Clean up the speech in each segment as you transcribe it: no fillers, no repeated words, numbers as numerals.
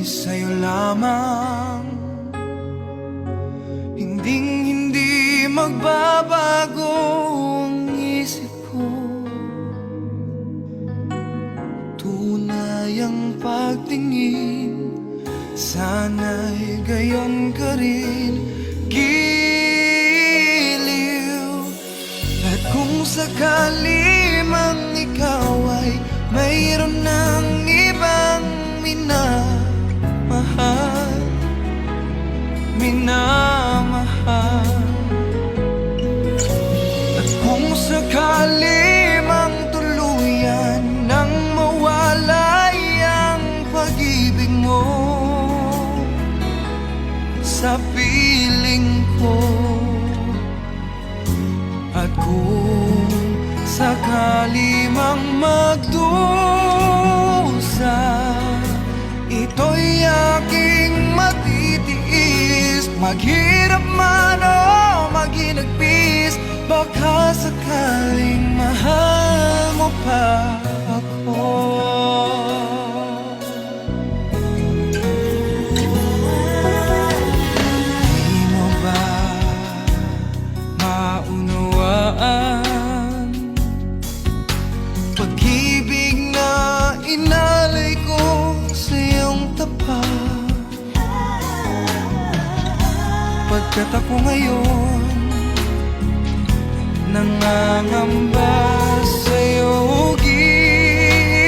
sa'yo lamang. Hindi magbabago ang isip ko. Tunay ang pagtingin, sana'y gayon ka rin. Giliw. At kung sakali mang ikaw ay mayroon ng ibang minamahal, at kung sakali mang tuluyan nang mawalay ang pag-ibig mo sa piling ko, at kung sakali mang magdusa, ito'y aking matitiis. Maghirap man o maghinagpis, baka sakaling mahal mo pa ako. Di mo ba maunawaan pag-ibig na inalay ko sa iyong tapat? Pagkat ako ngayon nangangamba sa'yo, giliw.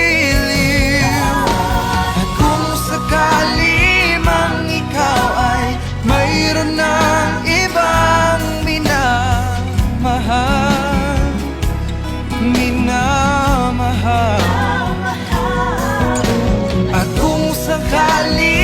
At kung sakali mang ikaw ay mayroon ng ibang minamahal, at kung sakali